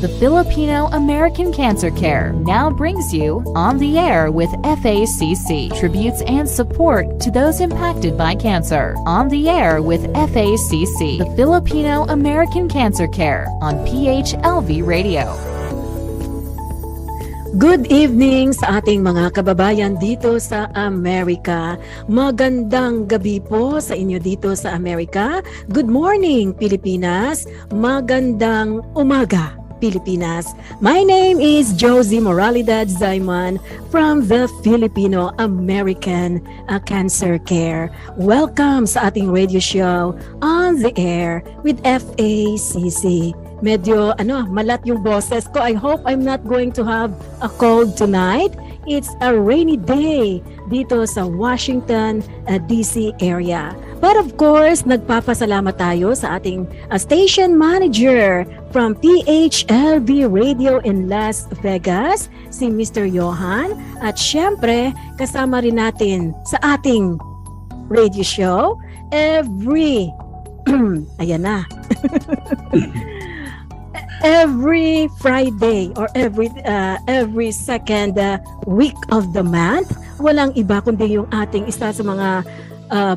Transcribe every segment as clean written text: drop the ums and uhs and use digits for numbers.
The Filipino American Cancer Care now brings you On the Air with FACC, tributes and support to those impacted by cancer. On the Air with FACC, the Filipino American Cancer Care on PHLV Radio. Good evening sa ating mga kababayan dito sa Amerika. Magandang gabi po sa inyo dito sa Amerika. Good morning, Pilipinas. Magandang umaga, Pilipinas. My name is Josie Moralidad Zayman from the Filipino American Cancer Care. Welcome sa ating radio show On the Air with FACC. Medyo malat yung boses ko. I hope I'm not going to have a cold tonight. It's a rainy day dito sa Washington, D.C. area. But of course, nagpapasalamat tayo sa ating station manager from PHLV Radio in Las Vegas, si Mr. Johan. At syempre, kasama rin natin sa ating radio show every ayan na. Every Friday or every second week of the month, walang iba kundi yung ating isa sa mga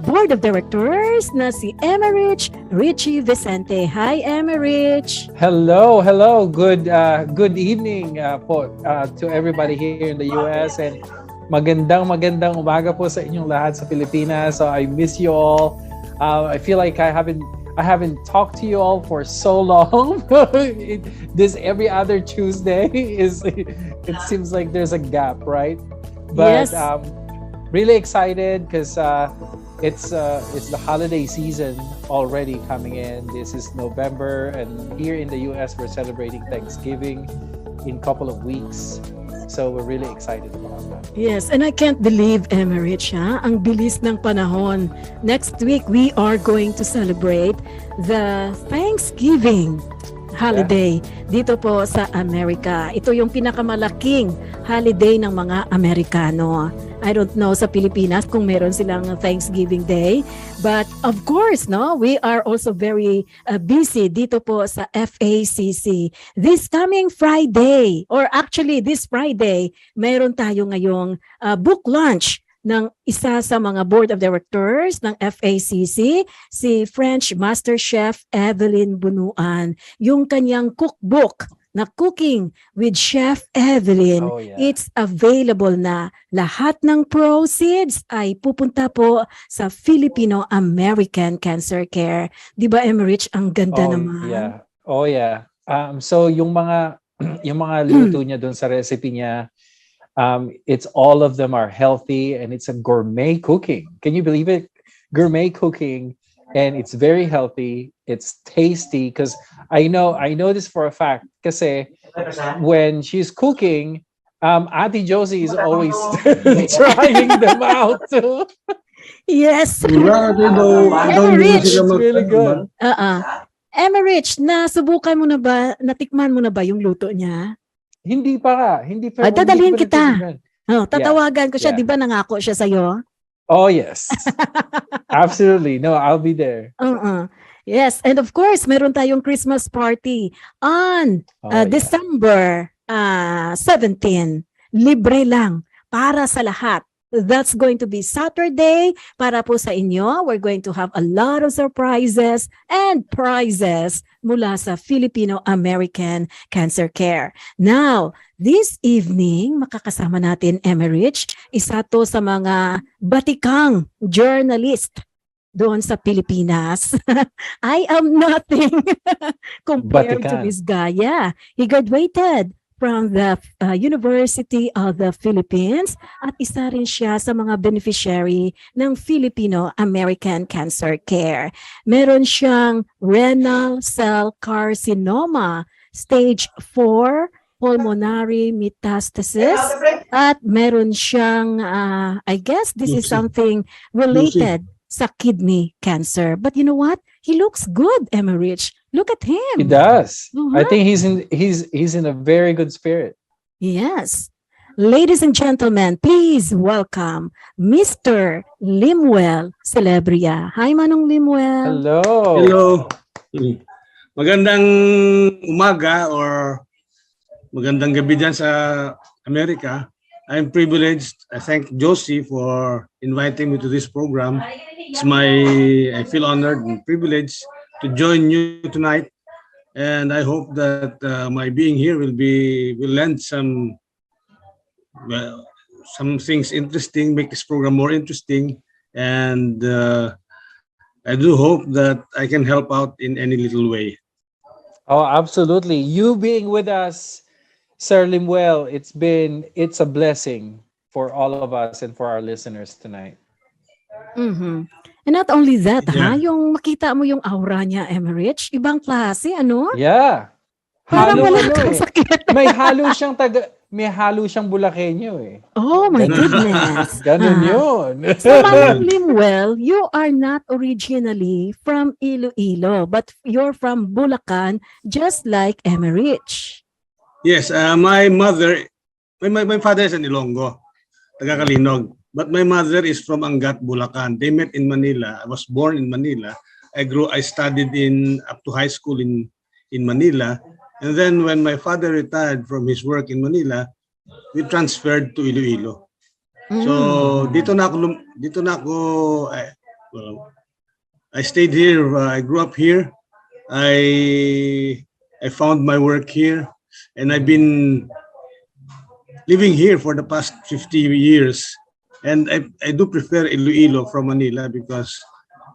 board of directors na si Emerich Richie Vicente. Hi, Emerich. Hello. Good evening po to everybody here in the US, and magandang umaga po sa inyong lahat sa Pilipinas. So I miss you all. I feel like I haven't talked to you all for so long. This every other Tuesday it seems like there's a gap, right? But yes. Really excited because it's the holiday season already coming in. This is November, and here in the US we're celebrating Thanksgiving in a couple of weeks. So we're really excited about that. Yes, and I can't believe, Emerich, ang bilis ng panahon. Next week, we are going to celebrate the Thanksgiving holiday dito po sa Amerika. Ito yung pinakamalaking holiday ng mga Amerikano. I don't know sa Pilipinas kung meron silang Thanksgiving Day. But of course, we are also very busy dito po sa FACC. This coming Friday, or actually this Friday, meron tayo ngayong book launch ng isa sa mga board of directors ng FACC, si French Master Chef Evelyn Bunuan. Yung kanyang cookbook na Cooking with Chef Evelyn, it's available na. Lahat ng proceeds ay pupunta po sa Filipino American Cancer Care. Di ba, Emerich? Ang ganda naman. Yeah. Oh yeah. So yung mga luto niya doon sa recipe niya, it's all of them are healthy, and it's a gourmet cooking. Can you believe it? Gourmet cooking, and it's very healthy. It's tasty because I know this for a fact. Kasi when she's cooking, Ate Josie is always trying them out too. Yes. Emerich, it's really good. Emerich, natikman mo na ba yung luto niya? Hindi pa. Dadalhin kita. Tatawagan ko siya. Di ba nangako siya sa'yo? Oh, yes. Absolutely. No, I'll be there. Yes. And of course, meron tayong Christmas party on December 17. Libre lang para sa lahat. That's going to be Saturday para po sa inyo. We're going to have a lot of surprises and prizes mula sa Filipino American Cancer Care. Now, this evening, makakasama natin Emerich, isa to sa mga batikang journalist doon sa Pilipinas. I am nothing compared to this guy. Yeah, he graduated from the University of the Philippines at isa rin siya sa mga beneficiary ng Filipino American Cancer Care. Meron siyang renal cell carcinoma, stage 4, pulmonary metastasis, at meron siyang, I guess this is something related sa kidney cancer. But you know what? He looks good, Emerich. Look at him. He does. I think he's in a very good spirit. Yes. Ladies and gentlemen, please welcome Mr. LIMUEL Celebria. Hi, Manong LIMUEL. Hello. Hello. Magandang umaga or Magandang gabi dyan sa Amerika. I'm privileged. I thank Josie for inviting me to this program. I feel honored and privileged to join you tonight. And I hope that my being here will lend some things interesting, make this program more interesting. And I do hope that I can help out in any little way. Oh, absolutely. You being with us, Sir Limuel, it's a blessing for all of us and for our listeners tonight. Mhm. And not only that, Yeah. yung makita mo yung aura niya, Emerich, ibang klase, ano? Yeah. Parang Halo wala ano kang eh. sakit. May halo siyang Bulakenyo eh. Oh my Ganun. goodness. Ganun yun. So, Manang Limuel, you are not originally from Iloilo, but you're from Bulacan, just like Emerich. Yes, my father is an Ilonggo, taga Kalinog. But my mother is from Angat, Bulacan. They met in Manila. I was born in Manila. I studied up to high school in Manila. And then when my father retired from his work in Manila, we transferred to Iloilo. So dito na ako I stayed here. I grew up here. I found my work here, and I've been living here for the past 50 years. And I do prefer Iloilo from Manila because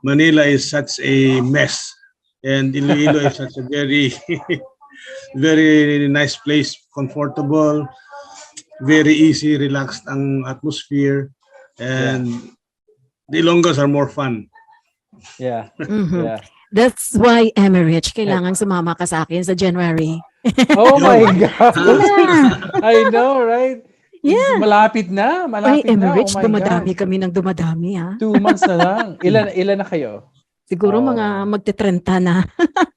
Manila is such a mess, and Iloilo is such a very very nice place, comfortable, very easy, relaxed ang atmosphere, and the Ilonggos are more fun. Yeah. Mhm. Yeah. That's why, Emerich, kailangan sumama ka sa akin sa January. Oh my God. Yeah. I know, right? Yeah. Malapit na. Ay, Malapit na. Emerich, Oh my dumadami God. kami ng dumadami, ha? 2 months na lang. Ilan na kayo? Siguro Oh. mga magte-30 na.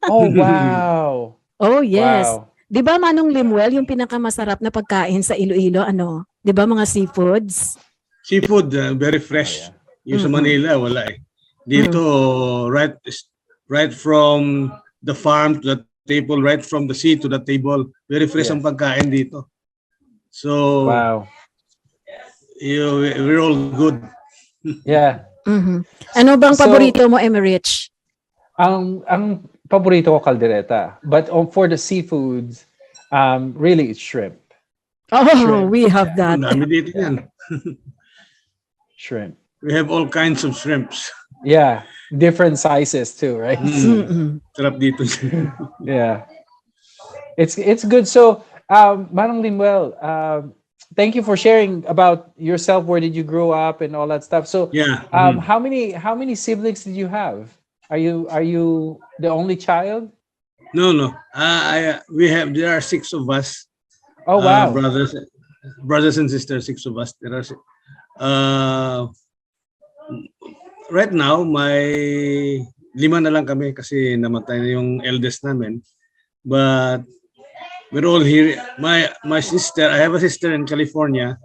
Oh, wow. Oh, yes. Wow. Di ba, Manong Limuel, yung pinakamasarap na pagkain sa Iloilo, ano? Di ba, mga seafoods? Seafood, very fresh. Yung sa Manila, wala eh. Dito, right from the farm to the table, right from the sea to the table, very fresh ang pagkain dito. So, Wow. we're all good. Yeah. Ano bang So, paborito mo, Emerich? Ang paborito ko kaldereta. But for the seafoods, really it's shrimp. Oh, Shrimp. we have that. Ang dami dito yan. Shrimp. We have all kinds of shrimps. Yeah. Different sizes too, right? Sarap dito. Yeah. It's good. So, Manong Limuel, thank you for sharing about yourself. Where did you grow up and all that stuff? So, Yeah. how many siblings did you have? Are you the only child? No. There are 6 of us. Oh wow. Brothers and sisters, 6 of us. There are right now, lima na lang kami kasi namatay na yung eldest namin. But we're all here. My sister, I have a sister in California.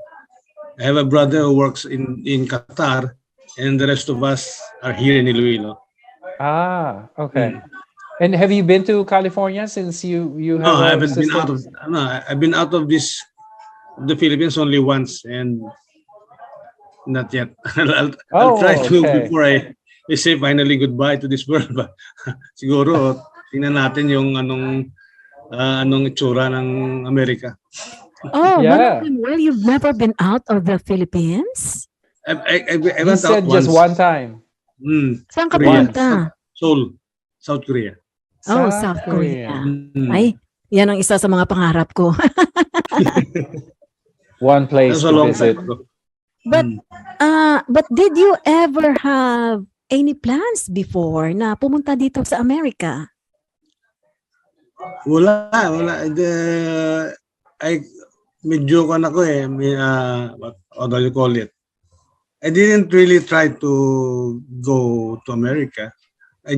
I have a brother who works in Qatar, and the rest of us are here in Iloilo. Ah, okay. And have you been to California since you have No, I a haven't sister? I've been out of the Philippines only once, and not yet. I'll try to before I say finally goodbye to this world. But siguro tingnan natin yung anong itsura ng Amerika. Oh, Yeah. Manong Limuel, you've never been out of the Philippines? I He went said out just once. one time. Saan ka Korea. pumunta? Seoul, South Korea. Oh, South Korea. Mm. Ay, yan ang isa sa mga pangarap ko. One place That's a to long visit. time ago. But did you ever have any plans before na pumunta dito sa Amerika? Wala. Medyo kan ako eh. What do you call it? I didn't really try to go to America. I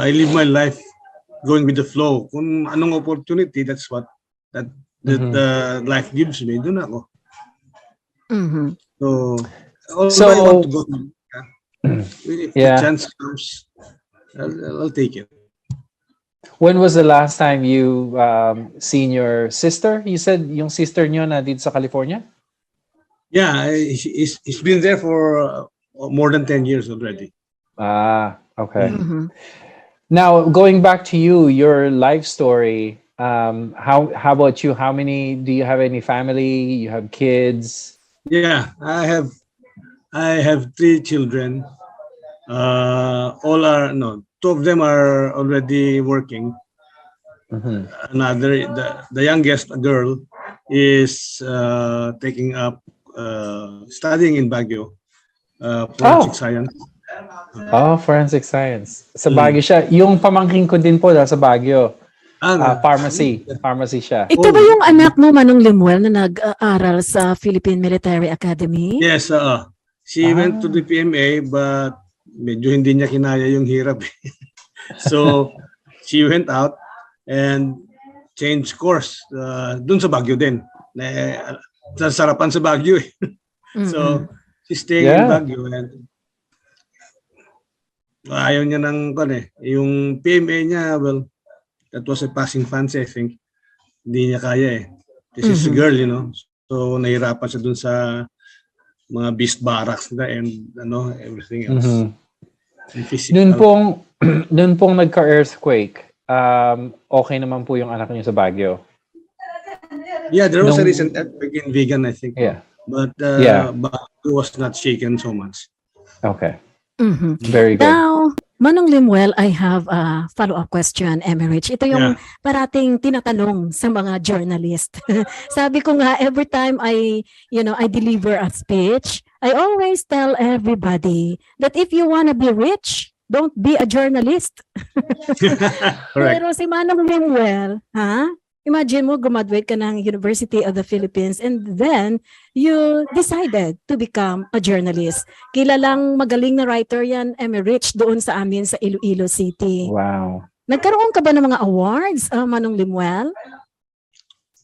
live my life going with the flow. Kung anong opportunity, that's what the life gives me. Doon ako. So I want to go to America. If the chance comes, I'll take it. When was the last time you seen your sister? You said yung sister niyo na dito sa California? Yeah, he's been there for more than 10 years already. Ah, okay. Mhm. Now, going back to you, your life story, how about you? How many, do you have any family? You have kids? Yeah, I have 3 children. All are no, 2 of them are already working. Mhm. The youngest, a girl, is taking up studying in Baguio, forensic Oh, science. forensic science. Sa Baguio Mm. siya. Yung pamangkin ko din po sa Baguio. Ah, Pharmacy siya. Ito ba yung anak mo, Manong Limuel, na nag-aaral sa Philippine Military Academy? yes, she went to the PMA but medyo hindi niya kinaya yung hirap. So she went out and changed course dun sa Baguio din. Sa sarapan sa Baguio eh. So she's staying in Yeah. Baguio and ayaw niya ng yung PMA niya, well, that was a passing fancy, I think. Hindi niya kaya eh. This is a girl, you know. So nahirapan siya dun sa mga beast barracks na and everything else. Mhm. And physical. Noon pong nagka-earthquake, okay naman po yung anak niyo sa Baguio. Yeah, there was a recent earthquake in Vegan, I think. Yeah. But Baguio was not shaken so much. Okay. Mhm. Very good. Now, Manong Limuel, I have a follow-up question, Emerich. Ito yung parating tinatanong sa mga journalist. Sabi ko nga, every time I deliver a speech, I always tell everybody that if you wanna be rich, don't be a journalist. Correct. Pero si Manong Limuel, imagine mo, graduate ka ng University of the Philippines and then you decided to become a journalist. Kilalang magaling na writer yan, Emerich, doon sa amin sa Iloilo City. Wow. Nagkaroon ka ba ng mga awards, Manong Limuel?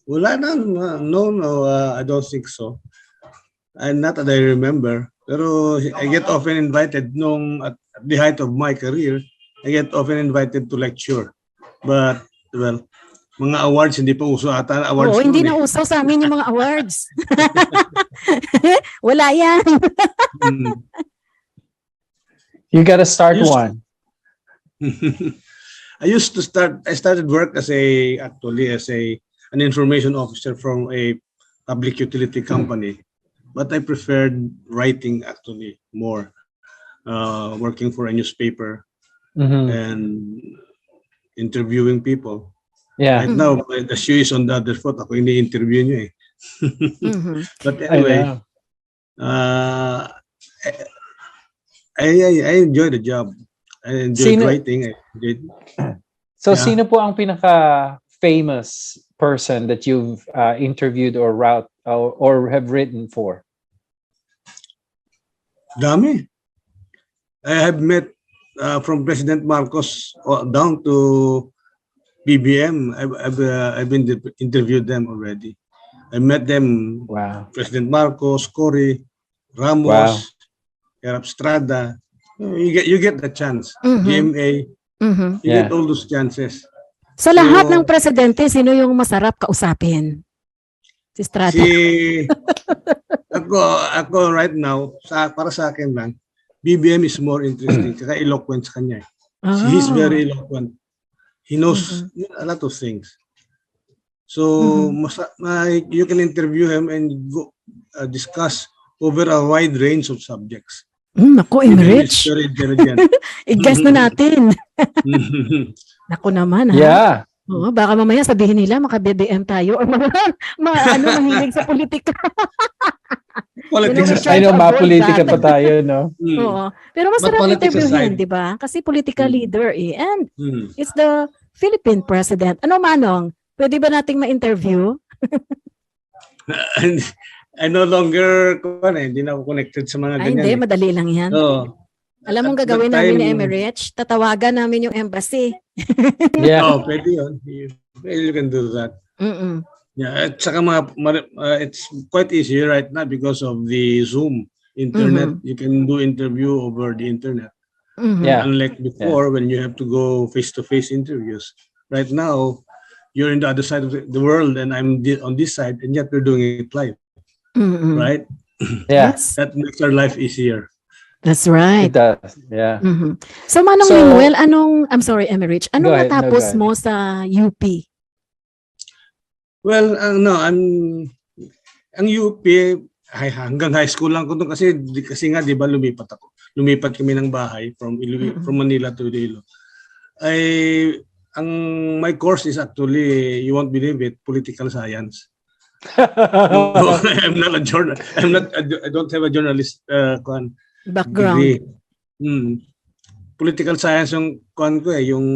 Wala na. No, I don't think so. And not that I remember. Pero I get often invited at the height of my career, I get often invited to lecture. But, well, mga awards, hindi pa uso ata awards. Oo, hindi na uso sa amin yung mga awards. Wala yan. You gotta start one. I started work as an information officer from a public utility company. But I preferred writing actually more, working for a newspaper and interviewing people. Yeah. Right now, the shoe is on the other foot. Ako ini-interview niyo eh. But anyway, I enjoy the job. I enjoyed writing. So, sino po ang pinaka-famous person that you've interviewed or have written for? Dami. I have met from President Marcos down to BBM. I've been interviewed them already. I met them. Wow. President Marcos, Cory, Ramos, Erap Estrada. You get the chance. GMA. You get all those chances. Sa lahat ng presidente, sino yung masarap kausapin? Si Estrada. Ako right now, para sa akin lang, BBM is more interesting. Kaya eloquent sa kanya. He's very eloquent. He knows a lot of things. So you can interview him and go discuss over a wide range of subjects. Naku, Emerich. He's very intelligent. I-guess na natin. Naku naman, ha? Yeah. Oo, baka mamaya sabihin nila maka-BBM tayo or mahilig sa politika. Politics I know, mapolitika pa tayo, no? Oo. Pero masarap interviewin, di ba? Kasi political leader eh. And it's the Philippine president. Ano, Manong? Pwede ba nating ma-interview? I no longer, hindi na ako connected sa mga ganyan. Hindi, madali lang yan. Alam mong gagawin namin ni Emerich? Tatawagan namin yung embassy. Yeah. Pwede yun. You can do that. Yeah, at saka it's quite easy right now because of the Zoom internet. You can do interview over the internet. Yeah. Unlike before when you have to go face-to-face interviews. right now, you're in the other side of the world and on this side, and yet we're doing it live, Mm-mm. right? Yeah, Yes, That makes our life easier. that's it right. does. Yeah. Mhm. So Manong So, Limuel, I'm sorry, Emerich, go anong ahead. No, go natapos ahead. mo sa UP? Well, no, ang UP, hanggang high school lang ko doon kasi nga 'di ba lumipat kami ng bahay from Manila to Iloilo. Ay ang my course is actually, you won't believe it, political science. So, I'm not a journal. I don't have a journalist Background. degree. Political science yung yung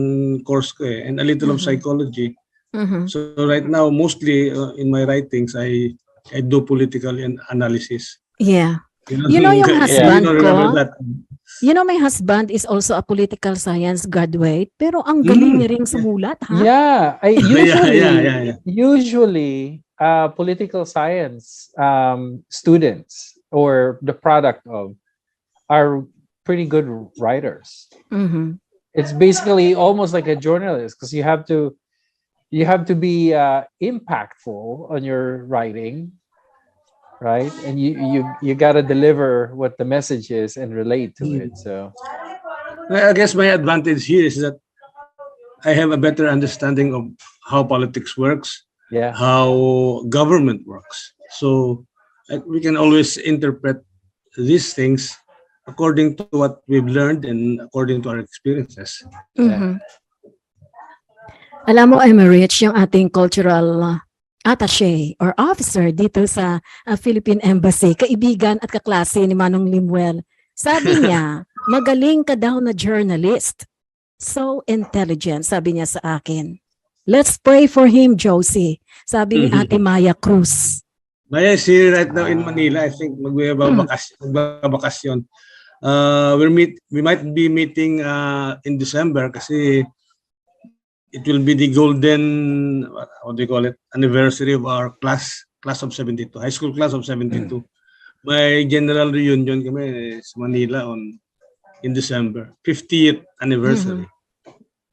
course ko and a little of psychology. Mhm. So right now, mostly in my writings, I do political analysis. Yeah. You You know yung you husband don't remember ko? that? You know, my husband is also a political science graduate, pero ang galing niya ring sumulat, ha? Yeah, Yeah. usually political science students or the product of are pretty good writers. Mhm. It's basically almost like a journalist because you have to be impactful on your writing, right? And you got to deliver what the message is and relate to it. So I guess my advantage here is that I have a better understanding of how politics works, yeah, how government works. So we can always interpret these things according to what we've learned and according to our experiences. Mhm. Alam mo, Emerich, yung ating cultural attaché or officer dito sa Philippine Embassy, kaibigan at kaklase ni Manong Limuel, sabi niya, magaling ka daw na journalist. So intelligent, sabi niya sa akin. Let's pray for him, Josie. Sabi ni Ate Maya Cruz. Maya is here right now in Manila. I think magbabakasyon. We might be meeting in December kasi it will be the golden, what do you call it, anniversary of our class of 72, high school class of 72. May general reunion kami sa Manila in December, 50th anniversary.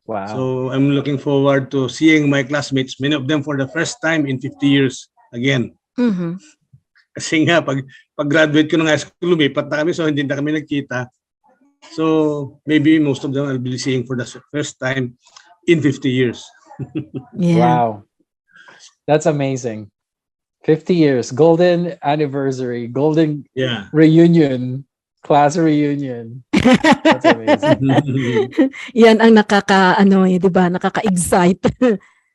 wow. So I'm looking forward to seeing my classmates, many of them for the first time in 50 years again. Mhm. Kasi nga, pag graduate ko ng high school, lumipat na kami, so hindi na kami nagkita. So maybe most of them I'll be seeing for the first time in 50 years. Yeah. Wow. That's amazing. 50 years, golden anniversary, golden Yeah. reunion, class reunion. That's amazing. Yan ang di ba, nakaka-excite.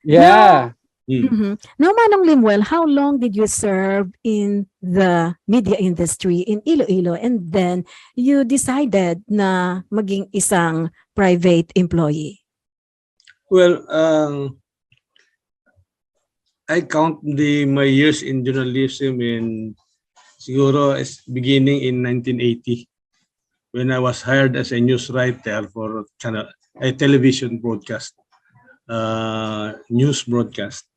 Yeah. Mhm. Now, Manong Limuel, how long did you serve in the media industry in Iloilo and then you decided na maging isang private employee? Well, I count my years in journalism in siguro beginning in 1980 when I was hired as a news writer for a television broadcast, news broadcast.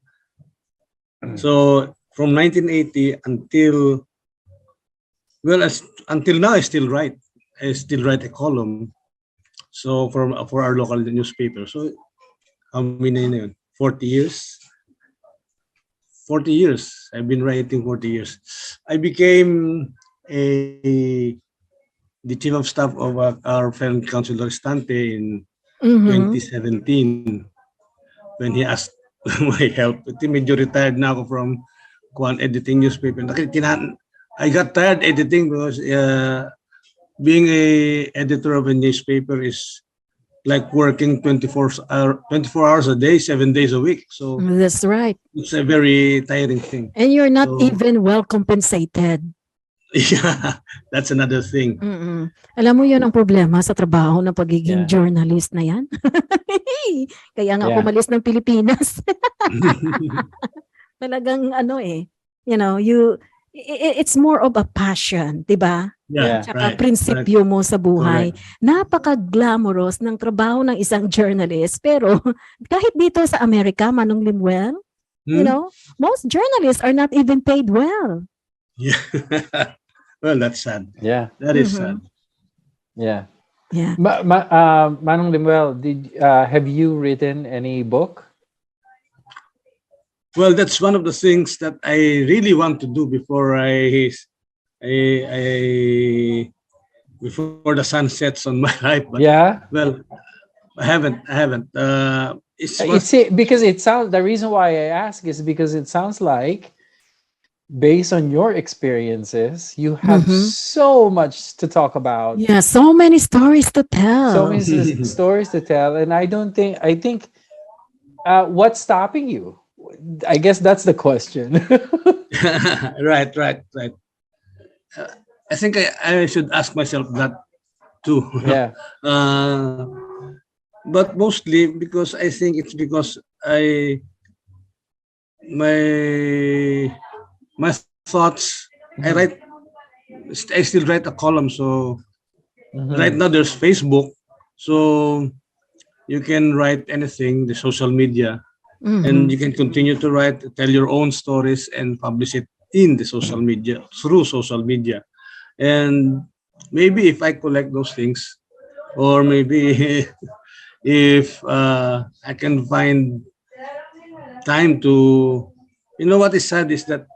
So from 1980 until now, I still write. I still write a column. So for our local newspaper. So how many na yun? 40 years. 40 years. I've been writing 40 years. I became the chief of staff of our friend Councilor Estante in 2017 when he asked my help. Medyo retired na ako from editing newspaper. I got tired editing because being a editor of a newspaper is like working 24 hours a day, 7 days a week. So That's right. it's a very tiring thing. And you're not even well compensated. Yeah, that's another thing. Alam mo, yun ang problema sa trabaho ng pagiging Yeah. journalist na yan. Kaya nga Yeah. pumalis ng Pilipinas. Talagang it's more of a passion, di ba? Yeah. Tsaka prinsipyo mo sa buhay. Napaka-glamorous ng trabaho ng isang journalist. Pero kahit dito sa Amerika, Manong Limuel, most journalists are not even paid well. Yeah. Well, that's sad. Yeah. That is sad. Yeah. Yeah. Manong Limuel, have you written any book? Well, that's one of the things that I really want to do before I before the sun sets on my life. But Yeah. well, I haven't. Because it sounds, the reason why I ask is because it sounds like, based on your experiences, you have Mhm. so much to talk about, Yeah, so many stories to so tell. many stories to tell, and I think what's stopping you? I guess that's the question. right. Uh, I think I should ask myself that too. Yeah. uh, but mostly because I think it's because my my thoughts I Mhm. write I still write a column. So right Mhm. now there's Facebook, so you can write anything, the social media, and Mhm. you can continue to write, tell your own stories, and publish it in the social media, through social media. And maybe if I collect those things, or maybe if I can find time to, what is sad is that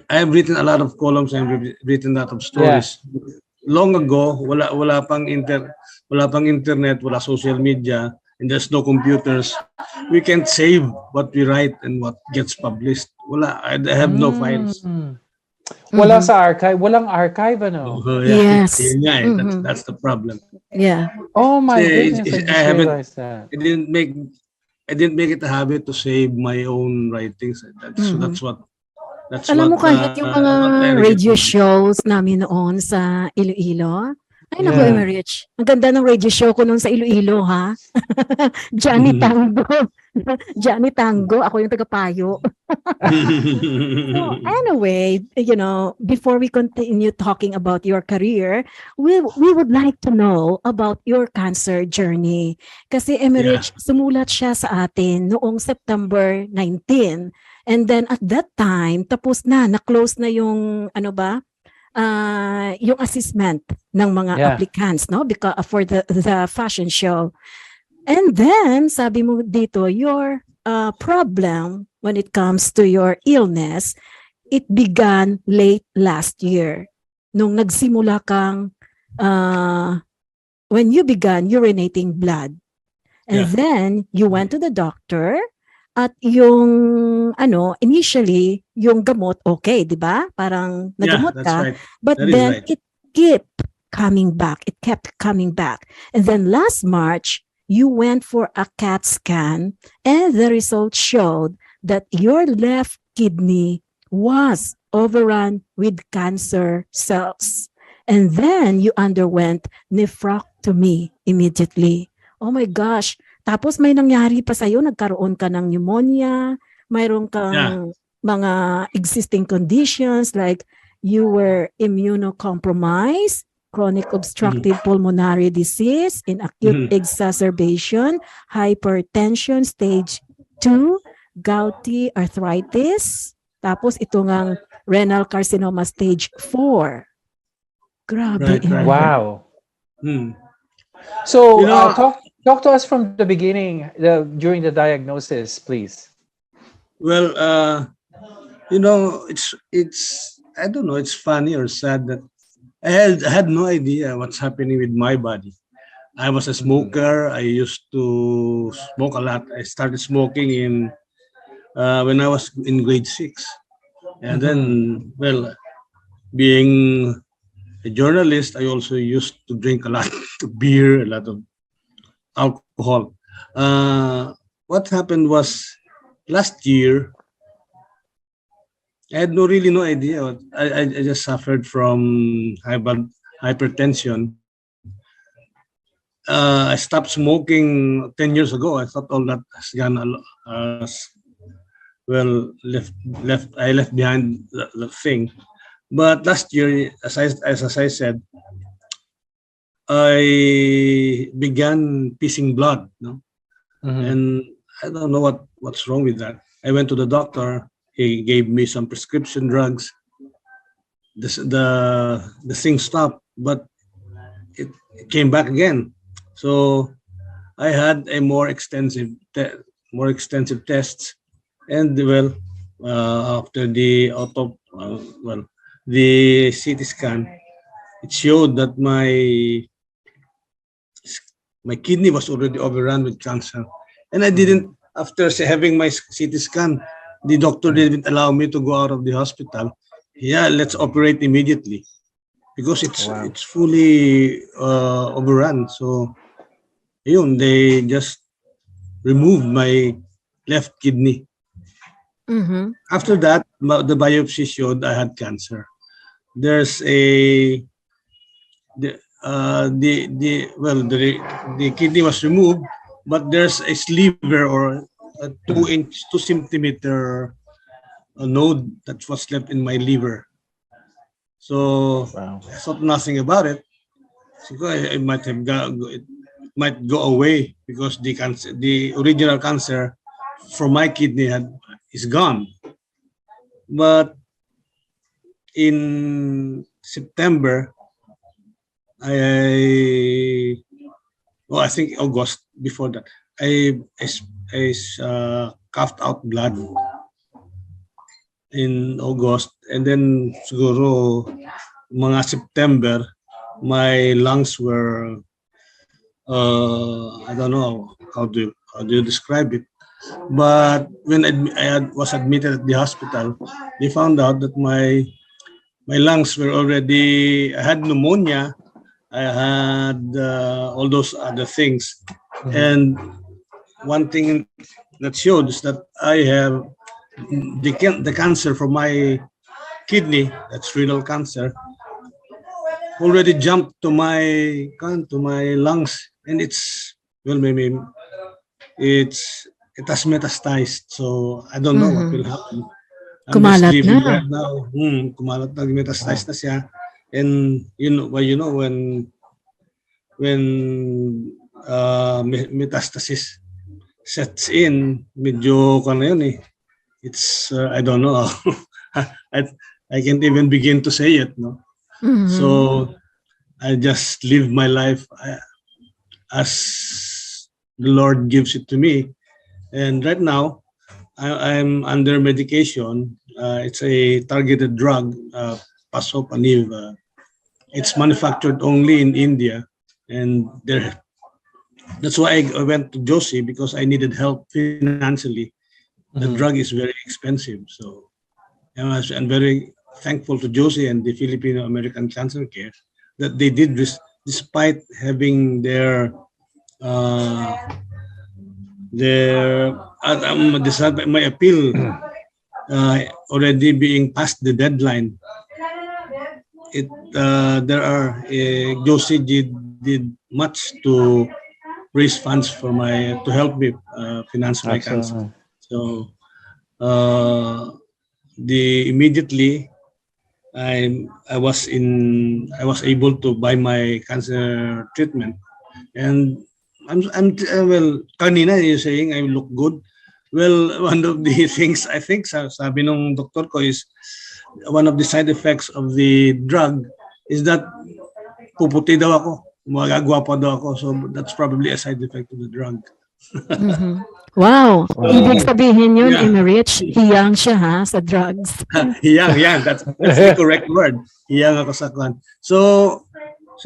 I've written a lot of columns and written a lot of Yeah. stories. Long ago, wala pang internet, wala social media, and there's no computers. We can't save what we write and what gets published. I have no files. Mm. Wala Mhm. sa archive, walang archive, ano? Yeah, Yes. yun nga eh. Mhm. That's the problem. Yeah. Oh my Kasi goodness, I I just haven't, realized that. I didn't make, I didn't make it a habit to save my own writings. So Mhm. that's Alam mo kahit yung mga what I regret radio most. shows namin noon sa Iloilo, ay naku, Yeah. Emerich. Ang ganda ng radio show ko noon sa Iloilo, ha? Johnny Tango. Johnny Tango, ako yung tagapayo. So anyway, before we continue talking about your career, we would like to know about your cancer journey. Kasi Yeah. Emerich, sumulat siya sa atin noong September 19. And then at that time, tapos na-close na yung yung assessment ng mga Yeah. applicants, no? Because for the fashion show. And then, sabi mo dito, your problem when it comes to your illness, it began late last year. Nung nagsimula kang, when you began urinating blood. And Yeah. then, you went to the doctor at yung, initially, yung gamot, okay, di ba? Parang Yeah, nagamot that's ka. right. But That is then, right. it kept coming back. It kept coming back. And then last March, you went for a CAT scan and the results showed that your left kidney was overrun with cancer cells. And then you underwent nephrectomy immediately. Oh my gosh. Tapos may nangyari pa sa'yo, nagkaroon ka ng pneumonia, mayroon Yeah. kang mga existing conditions like you were immunocompromised, chronic obstructive pulmonary disease in acute exacerbation, hypertension stage 2, gouty arthritis, tapos ito ngang renal carcinoma stage 4. Grabe. Right. Wow. Hmm. So, You know, talk to us from the beginning, during the diagnosis, please. well, it's I don't know, it's funny or sad that I had no idea what's happening with my body. I was a smoker. I used to smoke a lot. I started smoking when I was in grade 6. And then, well, being a journalist, I also used to drink a lot of beer, a lot of alcohol. What happened was last year, I had really no idea. I just suffered from hypertension. I stopped smoking 10 years ago. I thought all that has gone I left behind the thing. But last year, as I said, I began pissing blood, no? And I don't know what's wrong with that. I went to the doctor. He gave me some prescription drugs. The thing stopped, but it came back again. So I had a more extensive tests, and well, after the the CT scan, it showed that my kidney was already overrun with cancer, and I didn't. After having my CT scan, the doctor didn't allow me to go out of the hospital. Yeah, let's operate immediately because Wow. it's fully overrun. So yun, they just removed my left kidney. Mhm. After that, the biopsy showed I had cancer. There's a the kidney was removed, but there's a sliver or a 2 centimeter node that was left in my liver. So Wow. I thought nothing about it. So it might have it might go away because the original cancer from my kidney is gone. But in September, I think August before that, I coughed out blood in August, and then siguro mga September, my lungs were I don't know how do you describe it, but when was admitted at the hospital, they found out that my lungs were already, I had pneumonia, I had all those other things. And one thing that showed is that I have the cancer from my kidney, that's renal cancer, already jumped to my lungs, and maybe it has metastasized. So I don't know what will Mhm. happen. I'm just Kumalat living na. right now. Kumalat na, metastasize na siya. And when metastasis sets in, medyo yun eh. It's I don't know. I I can't even begin to say it, no. Mhm. So I just live my life as the Lord gives it to me. And right now, I'm under medication. It's a targeted drug, Pasopaniv. It's manufactured only in India, and that's why I went to Josie because I needed help financially. The drug is very expensive, so I'm very thankful to Josie and the Filipino American Cancer Care that they did this despite having uh, my appeal already being past the deadline. Josie did much to raise funds to help me finance my cancer. Absolutely. So the immediately I was able to buy my cancer treatment, and well, kanina you're saying I look good. Well, one of the things I think sabi nung doktor ko is one of the side effects of the drug is that puputi daw ako, magagwapo daw ako. So that's probably a side effect of the drug. Mhm. Wow! Ibig Wow. sabihin yun, Yeah. Emerich, hiyang siya ha sa drugs. Hiyang, that's the correct word. Hiyang ako sa kwan. So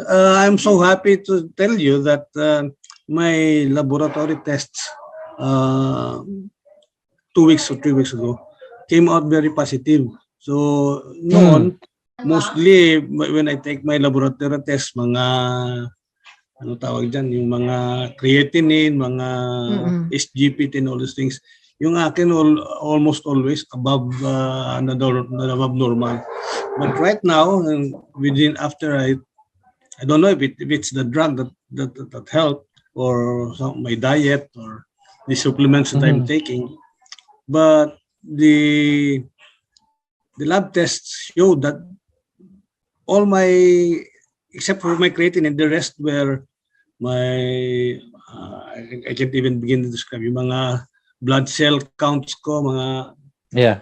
I'm so happy to tell you that my laboratory tests 2 weeks or 3 weeks ago came out very positive. So noon, mostly when I take my laboratory tests, mga ano tawag dyan, yung mga creatinine, mga Mm-mm. SGPT and all those things, yung akin almost always above normal. But right now, after I don't know if it's the drug that helped or my diet or the supplements that I'm taking, but the lab tests showed that all my, except for my creatinine, the rest were my I can't even begin to describe yung mga blood cell counts ko, mga Yeah.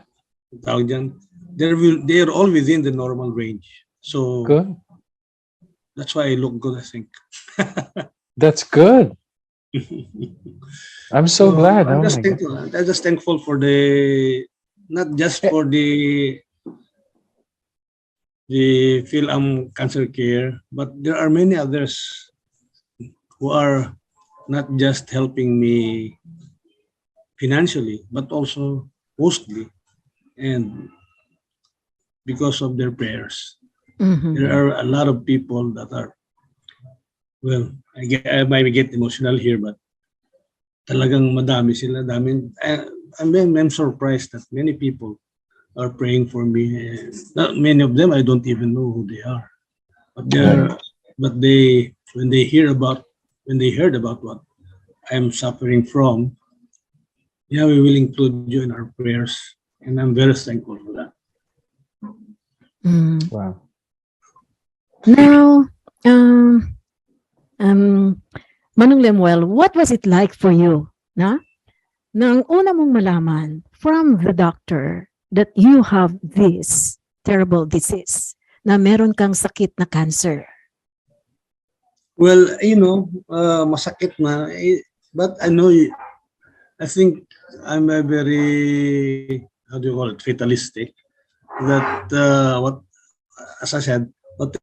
tawag dyan, they're all within the normal range. So Good. That's why I look good, I think. That's good. I'm so glad. I'm Oh just my God. thankful. I'm just thankful for not just for the Cancer Care, but there are many others who are not just helping me financially, but also mostly and because of their prayers. Mhm. There are a lot of people that are, well, I might get emotional here, but talagang madami sila. I'm surprised that many people are praying for me. Not many of them, I don't even know who they are. But Right. when they heard about what I'm suffering from, yeah, we will include you in our prayers, and I'm very thankful for that. Mm. Wow. Now, um, Manong Lemuel, what was it like for you, na? Nang una mong malaman from the doctor that you have this terrible disease, na meron kang sakit na cancer. Well, masakit na, but I think I'm a very, how do you call it, fatalistic. That as I said, what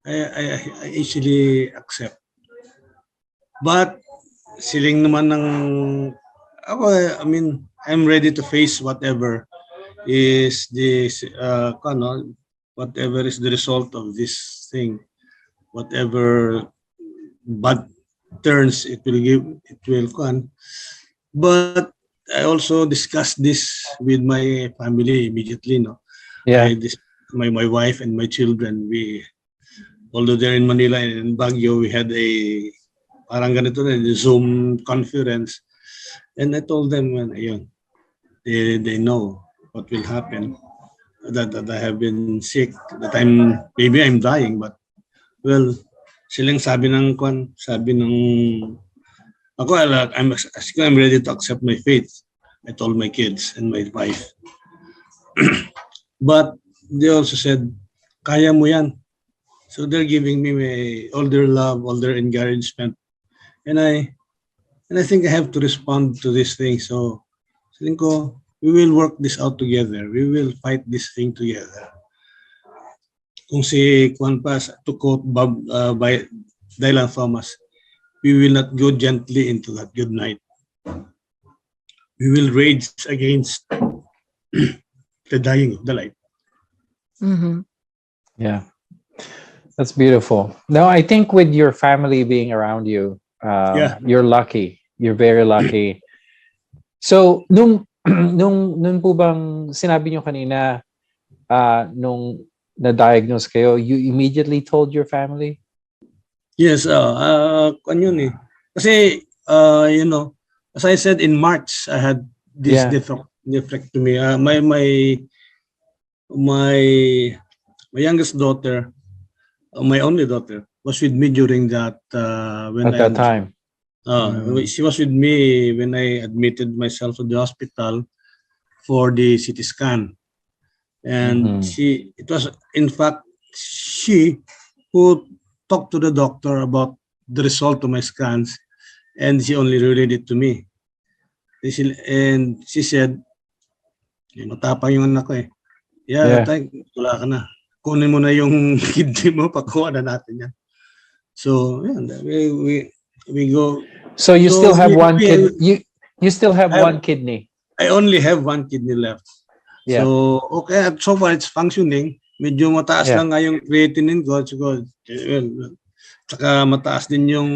I easily accept. But siling naman ng ako, I mean, I'm ready to face whatever is this whatever is the result of this thing, whatever bad turns it will come. But I also discussed this with my family immediately, no. Yeah. My wife and my children, although they're in Manila and in Baguio, we had a parang ganito na Zoom conference, and I told them, ayun, they know what will happen, that I have been sick, that maybe I'm dying, but well, silang sabi ng ako, I'm ready to accept my fate. I told my kids and my wife. But they also said, kaya mo yan. So they're giving me all their love, all their encouragement. And I think I have to respond to this thing. So sabi ko, we will work this out together. We will fight this thing together. Kung si Kwan pa, to quote by Dylan Thomas, we will not go gently into that good night. We will rage against the dying of the light. Mhm. Yeah. That's beautiful. No, I think with your family being around you, Yeah. you're lucky. You're very lucky. So, nung po bang sinabi nyo kanina, nung na-diagnose kayo, you immediately told your family? Yes, yun eh. Kasi, as I said, in March, I had this Yeah. nephrectomy. My youngest daughter, my only daughter, was with me during that At that time. She was with me when I admitted myself to the hospital for the CT scan. And it was in fact she who talked to the doctor about the result of my scans, and she only relayed it to me. And she said, matapang yung anak ko eh. Yeah. Tay, wala ka na. Kunin mo na yung kidney mo, pakuha na natin yan. So, we go. So you still have one kid. You still have one kidney. I only have one kidney left. Yeah. So, okay, so far it's functioning. Medyo mataas lang nga yung creatinine ko. Saka mataas din yung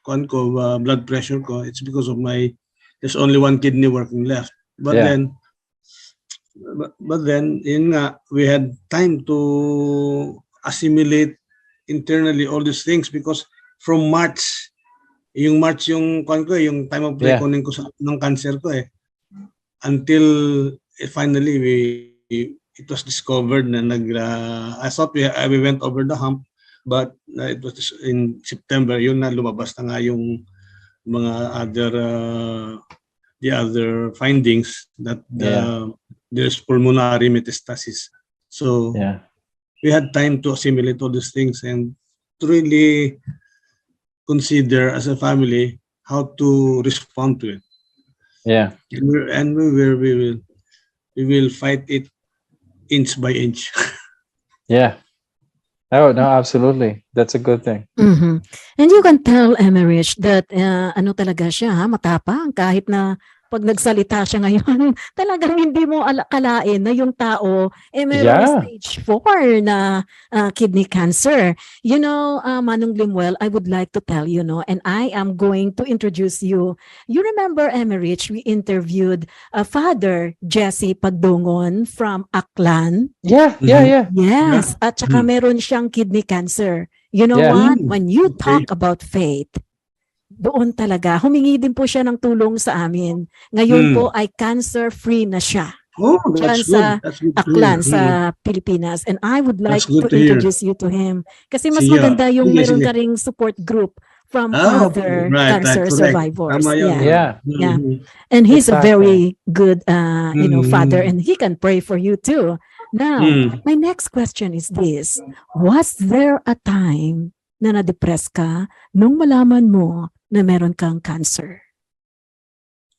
blood pressure ko. It's because of there's only one kidney working left. But then, yun nga, we had time to assimilate internally all these things because from March yung yung time of reckoning ko ng cancer ko eh, until finally it was discovered na I thought we went over the hump, but it was in September yun na lumabas na nga yung mga the other findings that there's pulmonary metastasis. So we had time to assimilate all these things and to really consider as a family how to respond to it. Yeah. And we will fight it inch by inch. Yeah. Oh, no, absolutely. That's a good thing. Mhm. And you can tell, Emerich, that ano talaga siya, matapang. Kahit na pag nagsalita siya ngayon, talagang hindi mo kalain na yung tao mayroong Yeah. stage 4 na kidney cancer. You know, Manong Limuel, I would like to tell you, and I am going to introduce you. You remember, Emerich, we interviewed Father Jesse Pagdungon from Aklan. Yeah. Yeah. Yes, Yeah. at saka meron siyang kidney cancer. You know Yeah. what? When you Okay. talk about faith, doon talaga, humingi din po siya ng tulong sa amin. Ngayon po ay cancer-free na siya. Oh, Diyan that's sa good. That's good to Aklan, hear. sa Pilipinas. And I would like That's good to to hear. introduce you to him. Kasi mas Sige. maganda yung Sige, meron sige. ka ring support group from Oh, other right, cancer correct. survivors. Tama yun. Yeah. Yeah. Yeah. Mhm. And he's a Exactly. very good father, Mhm. and he can pray for you too. Now, my next question is this. Was there a time na na-depress ka nung malaman mo na meron kang cancer?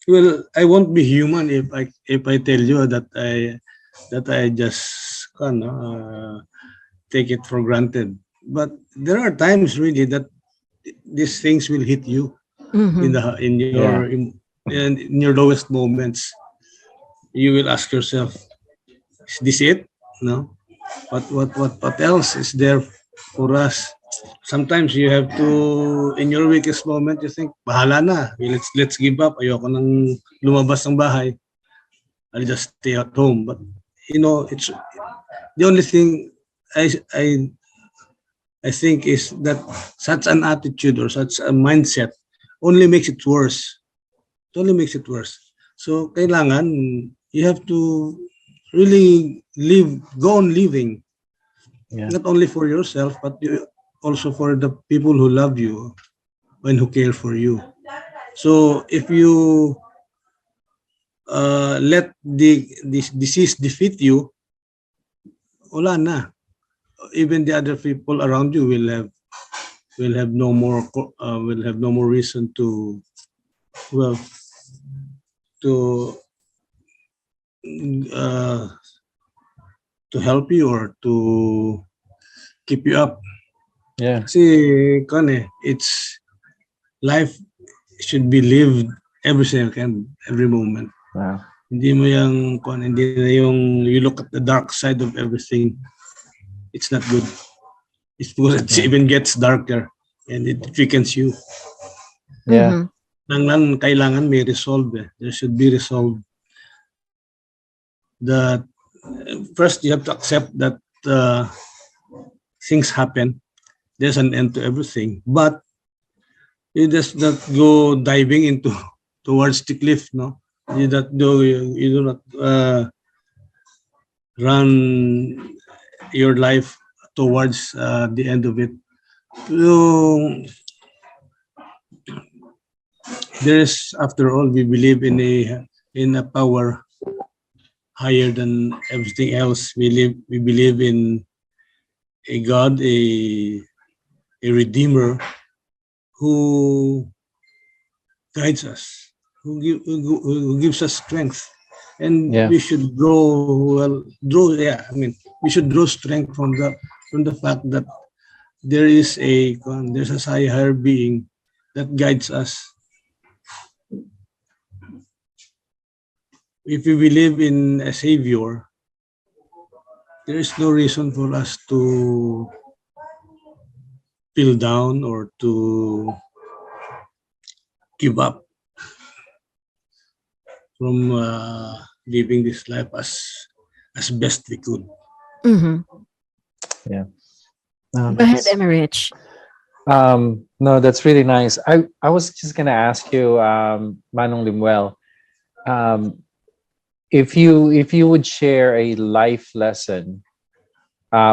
Well, I won't be human if I tell you that I just take it for granted. But there are times really that these things will hit you in Yeah. your lowest moments. You will ask yourself, is this it? No. What else is there for us? Sometimes you have to, in your weakest moment, you think, bahala na. Let's give up. Ayoko nang lumabas ng bahay. I'll just stay at home. But it's the only thing I think is that such an attitude or such a mindset only makes it worse. It only makes it worse. So kailangan you have to really go on living. Yeah. Not only for yourself, but also for the people who love you and who care for you. So if you let this disease defeat you, wala na. Even the other people around you will have no more reason to uh, to help you or to keep you up. Yeah. Kasi it's life should be lived every second, every moment. Wow. Hindi mo hindi na you look at the dark side of everything. It's not good. It's because it even gets darker and it weakens you. Yeah. Kailangan may resolve. There should be resolve. That first you have to accept that things happen. There's an end to everything. But you just not go diving towards the cliff, no? You do not run your life towards the end of it. So, there's, after all, we believe in a power higher than everything else. We believe in a God, a Redeemer who guides us, who gives us strength, and Yeah. we should we should draw strength from the fact that there's a higher being that guides us. If we believe in a savior, there is no reason for us to feel down or to give up from living this life as best we could. Yeah. Go ahead, Emerich. No, that's really nice. I was just gonna ask you, Manong Limuel, if you would share a life lesson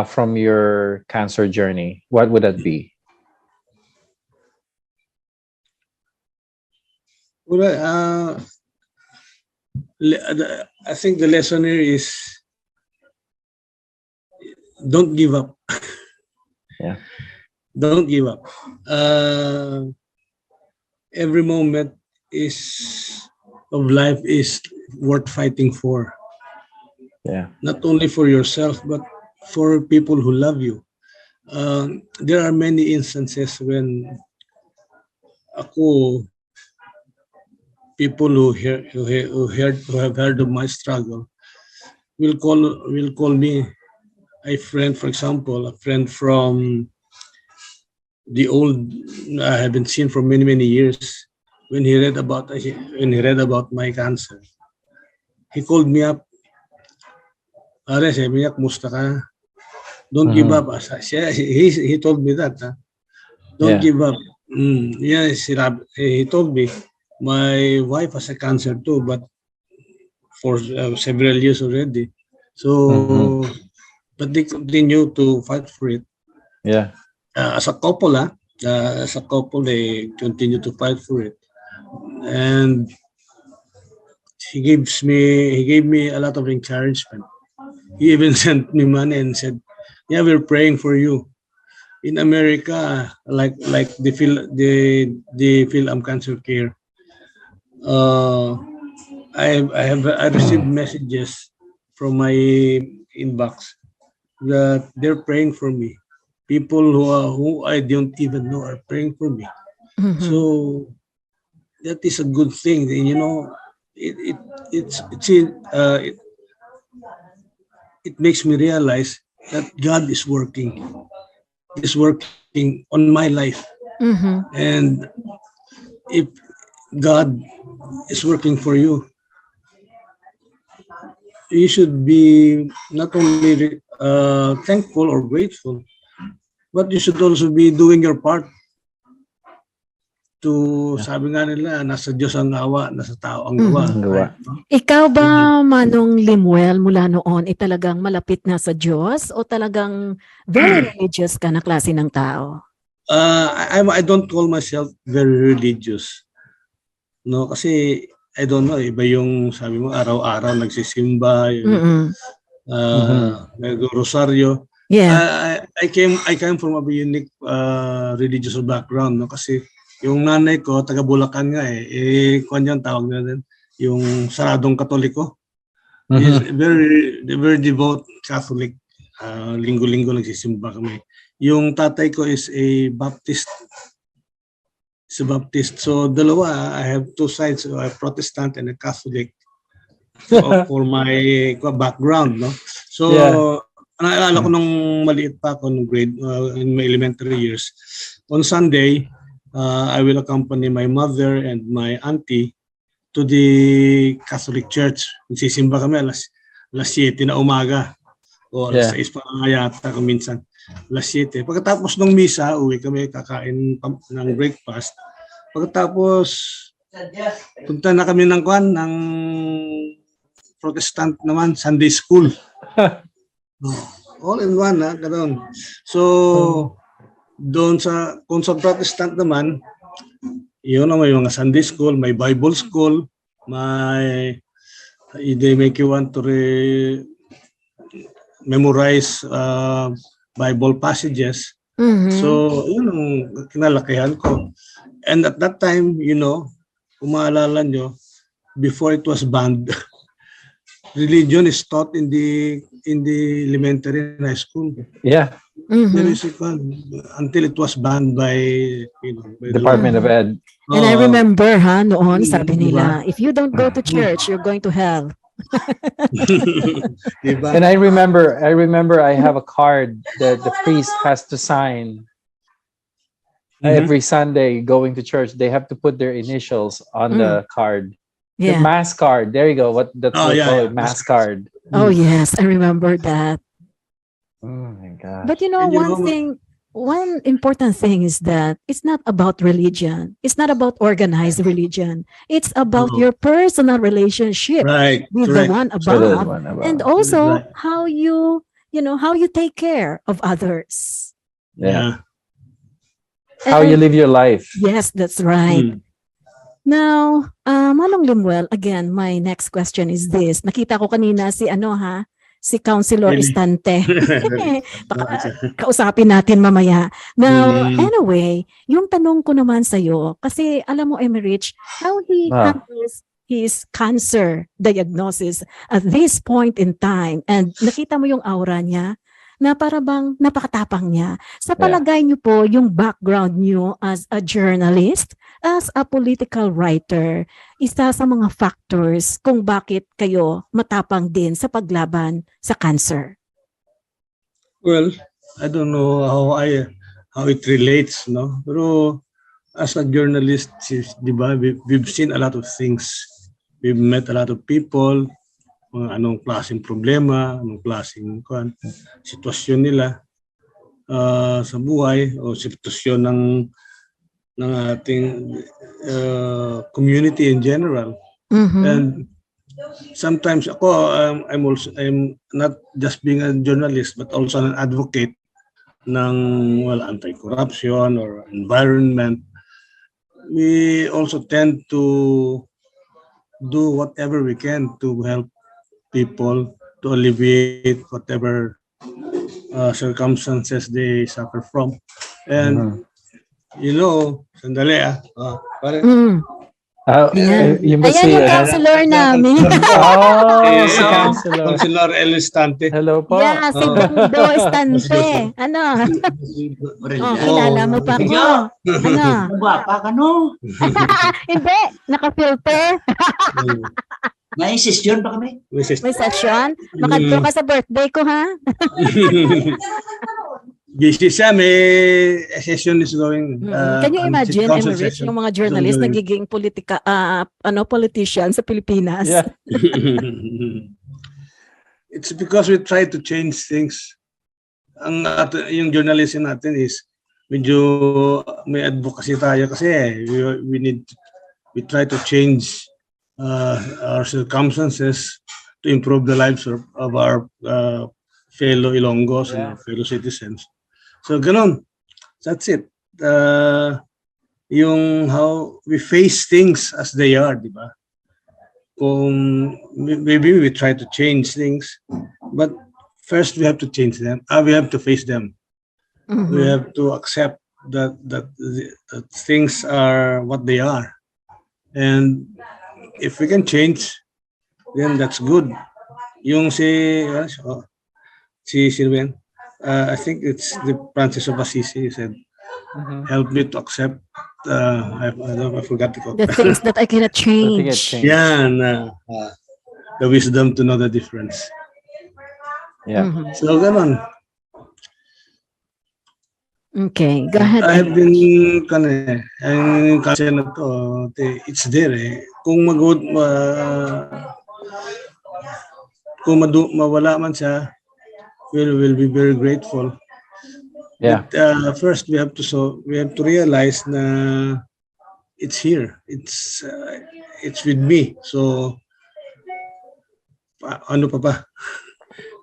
from your cancer journey, what would that be? Well, I think the lesson here is don't give up. Yeah. Don't give up. Every moment of life is worth fighting for. Yeah. Not only for yourself, but for people who love you. There are many instances when ako, people who have heard of my struggle will call me a friend. For example, a friend from the old I haven't seen for many years. When he read about my cancer, he called me up. Are, sabi niya, kumusta ka? Don't give up. He told me that. Don't Yeah. give up. Yes, he told me, my wife has a cancer too, but for several years already. So, but they continue to fight for it. Yeah. As a couple, they continue to fight for it. And he gave me a lot of encouragement. He even sent me money and said, "Yeah, we're praying for you." In America, like the Phil Cancer Care, I received messages from my inbox that they're praying for me. People who I don't even know are praying for me. So that is a good thing. You know, it it's it, it makes me realize that God is working. Is working on my life, and if God is working for you, you should be not only thankful or grateful, but you should also be doing your part to, sabi nga nila, nasa Diyos ang awa, nasa tao ang gawa. Ang gawa. Right? No? Ikaw ba, Manong Limuel, mula noon, talagang malapit na sa Diyos o talagang very religious ka na klase ng tao? I don't call myself very religious. No, kasi I don't know, iba yung sabi mo araw-araw nagsisimba, nag-rosaryo. Yeah. I came from a unique religious background, no, kasi yung nanay ko taga Bulacan nga kung yan tawag na din, yung saradong Katoliko. Is very devout Catholic. Linggo-linggo nagsisimba kami. Yung tatay ko is a Baptist. So dalawa, I have two sides, a Protestant and a Catholic. So, for my background, no. So naalala ko nung maliit pa ako nung grade in my elementary years. On Sunday, I will accompany my mother and my auntie to the Catholic Church. Nagsisimba kami alas 7 na umaga. O alas 6 pa nga yata kung minsan. Alas 7. Pagkatapos ng misa, uwi kami kakain ng breakfast. Pagkatapos, punta na kami ng Protestant naman, Sunday school. All in one, ganoon. So, kung sa Protestant naman, yun may mga Sunday school, may Bible school, they make you want to memorize Bible passages. So, yun ang kinalakihan ko. And at that time, kung maalala nyo, before it was banned, religion is taught in the elementary and high school. Yeah. There is until it was banned by Department of Ed. And I remember noon sabi nila, if you don't go to church, you're going to hell. And I remember I have a card that the priest has to sign every Sunday going to church. They have to put their initials on the card. The mass card. There you go. That's what they call it, mass card. Oh yes, I remember that. Oh my God. But one important thing is that it's not about religion. It's not about organized religion. It's about your personal relationship with the one above. And also how you take care of others. Yeah. How you live your life. Yes, that's right. Now, Manong Limuel, again, my next question is this. Nakita ko kanina si Councilor Really? Estante. Kausapin natin mamaya. Now, anyway, yung tanong ko naman sa'yo, kasi alam mo, Emerich, how he Ah. handles his cancer diagnosis at this point in time, and nakita mo yung aura niya, na para bang napakatapang niya. Sa palagay niyo po, yung background niyo as a journalist, as a political writer, isa sa mga factors kung bakit kayo matapang din sa paglaban sa cancer. Well, I don't know how it relates, no? Pero as a journalist, di ba, we've seen a lot of things. We've met a lot of people, mga anong klaseng problema, anong klaseng sitwasyon nila sa buhay o sitwasyon ng ating community in general. And sometimes ako, I'm not just being a journalist but also an advocate ng anti-corruption or environment. We also tend to do whatever we can to help people, to alleviate whatever circumstances they suffer from. And you know, sandali pare. Yun ba Ayan yung counselor namin. Si Councilor. Councilor Estante. Hello po. Yeah, si Bendo Estante. Ano? Kilala mo pa ko. Ano? Guwapa ka, no? Hindi, naka-filter. May session pa kami. May session. Makadto ka sa birthday ko, ha? Busy siya, may session is going. Can you imagine, council Emerich, session. yung mga journalist nagiging politician sa Pilipinas? Yeah. It's because we try to change things. Yung journalism natin is medyo may advocacy tayo kasi we try to change our circumstances to improve the lives of our fellow Ilonggos and fellow citizens. So ganon. That's it. Yung how we face things as they are, di ba? Kung maybe we try to change things, but first we have to change them. We have to face them. We have to accept that things are what they are. And if we can change, then that's good. Yung I think it's the Francis of Assisi said, help me to accept, I forgot The things that I cannot change. Yeah, the wisdom to know the difference. Yeah. So, ganon. Okay, go ahead. I have been, kasi na to, it's there Kung mawala man siya, we'll be very grateful. Yeah. But, first we have to realize na it's here. It's with me. So ano pa ba?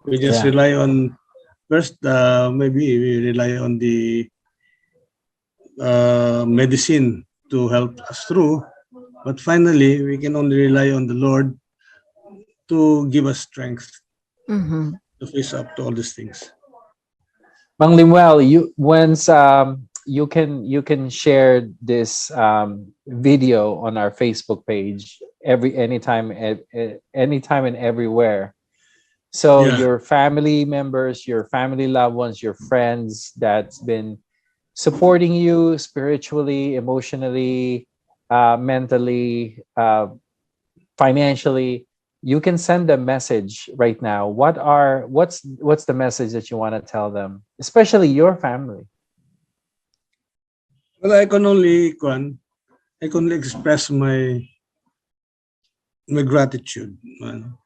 We just rely on first maybe we rely on the medicine to help us through, but finally we can only rely on the Lord to give us strength to face up to all these things. Mang Limuel, you can share this video on our Facebook page anytime and everywhere. So your family members, your family loved ones, your friends that's been supporting you spiritually, emotionally, mentally, financially, you can send a message right now. What's the message that you want to tell them, especially your family? Well, I can only express my gratitude.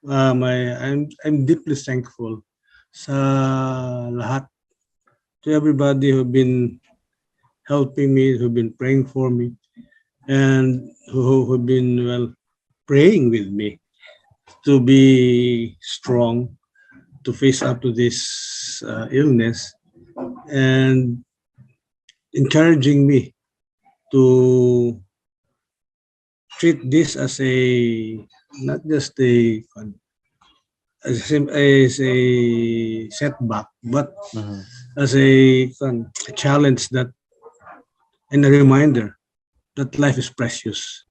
I'm deeply thankful sa lahat, to everybody who've been helping me, who've been praying for me, and who've been praying with me to be strong, to face up to this illness, and encouraging me to treat this as not just a as a setback, but Mhm. as a challenge that and a reminder that life is precious,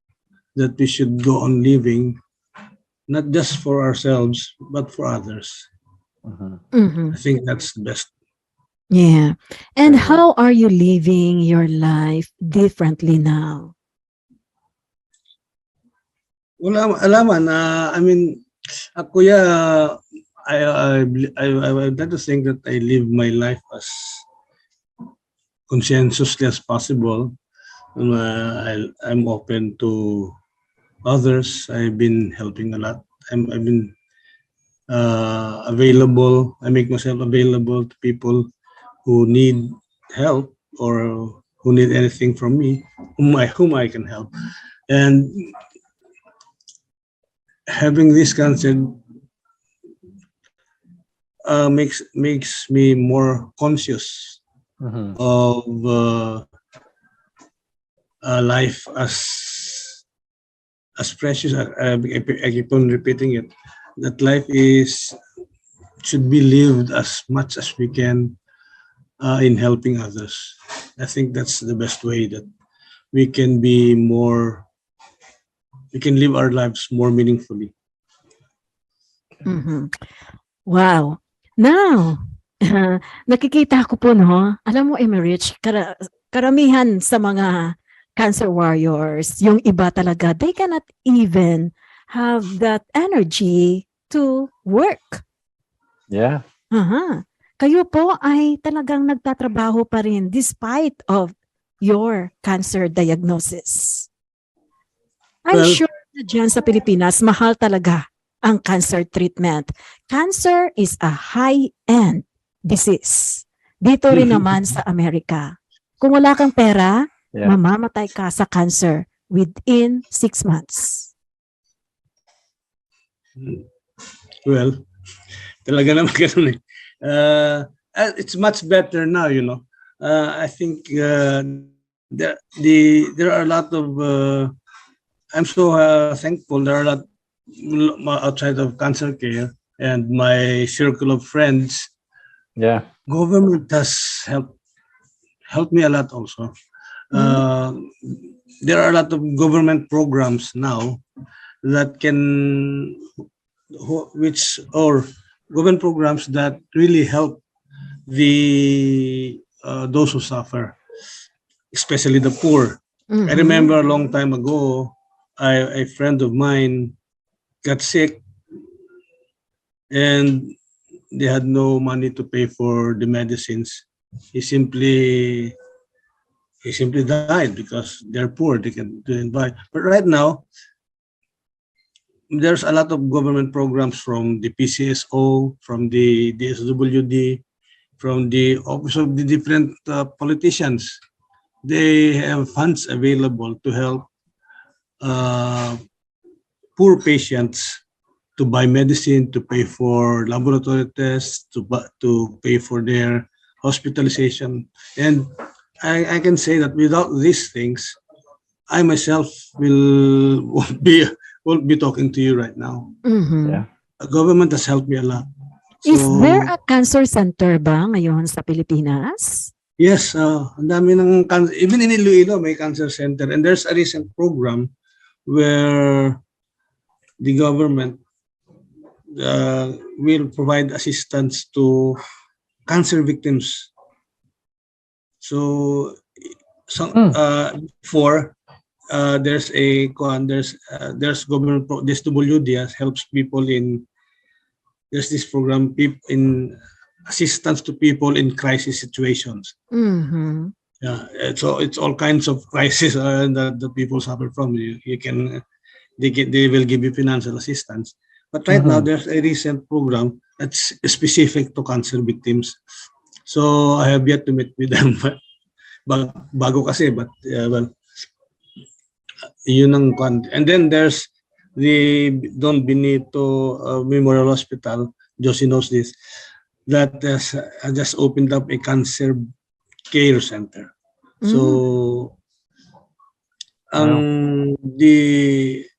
that we should go on living not just for ourselves but for others. Mhm. Mhm. I think that's the best. Yeah. And Very well. how are you living your life differently now? Wala alaman I mean ako I would like to think that I live my life as conscientiously as possible. I'm open to others. I've been helping a lot. I've been available. I make myself available to people who need help or who need anything from me, whom I can help. And having this concept makes me more conscious Mhm. of life as precious. I keep on repeating it. That life should be lived as much as we can in helping others. I think that's the best way that we can be more. We can live our lives more meaningfully. Mhm. Wow. Now, nakikita ko po, no? Alam mo, Emerich, karamihan sa mga cancer warriors, yung iba talaga, they cannot even have that energy to work. Yeah. Aha. Kayo po ay talagang nagtatrabaho pa rin despite of your cancer diagnosis. I'm Well, sure na dyan sa Pilipinas, mahal talaga ang cancer treatment. Cancer is a high-end disease. Dito rin naman sa Amerika. Kung wala kang pera, Yeah. mamamatay ka sa cancer within 6 months. well, talaga naman ganun eh. It's much better now, you know. I think there are a lot of. I'm so thankful. There are a lot outside of cancer care and my circle of friends. Yeah. Government has helped me a lot also. There are a lot of government programs now that can which or government programs that really help the those who suffer, especially the poor. I remember a long time ago, a friend of mine got sick and they had no money to pay for the medicines. He simply died because they're poor. They didn't buy. But right now, there's a lot of government programs from the PCSO, from the DSWD, from the office of the different politicians. They have funds available to help poor patients to buy medicine, to pay for laboratory tests, to pay for their hospitalization. And I can say that without these things, I myself won't be talking to you right now. Yeah. The government has helped me a lot. Is there a cancer center ba ngayon sa Pilipinas? Yes, ang dami ng even in Iloilo may cancer center, and there's a recent program where the government will provide assistance to cancer victims. So, before there's government this WD helps people in. There's this program in assistance to people in crisis situations. Yeah, so it's all kinds of crisis that the people suffer from. They will give you financial assistance. But right now there's a recent program that's specific to cancer victims. So I have yet to meet with them. Bago kasi, but well, yun ang and then there's the Don Benito Memorial Hospital. Josie knows this. That has just opened up a cancer care center. So, the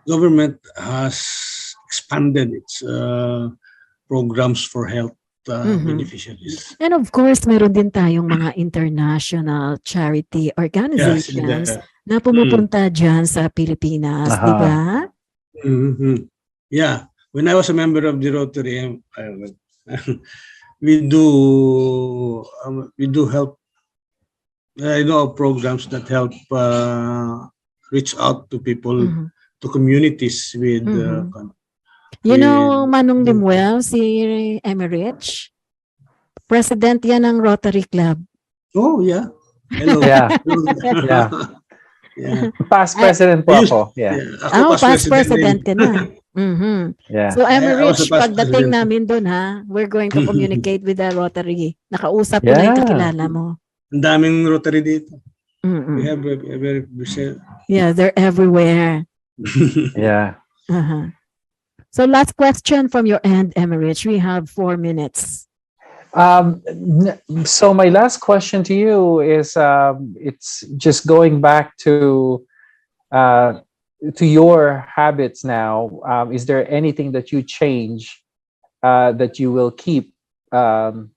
government has expanded its programs for health Mhm. beneficiaries. And of course, meron din tayong mga international charity Yeah, organizations sila. na pumupunta dyan sa Pilipinas, di Aha. ba? Mhm. Yeah, when I was a member of the Rotary, we do help. I know of programs that help reach out to people, Mhm. to communities with Mhm. You know, Manong with Limuel, si Emerich, president yan ng Rotary Club. oh yeah, hello. Yeah. Yeah. Yeah. Past Ay, president po ako. Yeah. Ako past president din. ka na. Mhm. Yeah. So I was a Emerich, past pagdating president. namin doon ha, we're going to communicate with the Rotary. Nakausap ko na yung Yeah. kakilala mo. Ang daming Rotary dito. Mm-mm. We have a very Yeah, they're everywhere. Yeah. Uh-huh. So last question from your end, Emerich. We have 4 minutes. So my last question to you is, it's just going back to your habits now. Is there anything that you change that you will keep from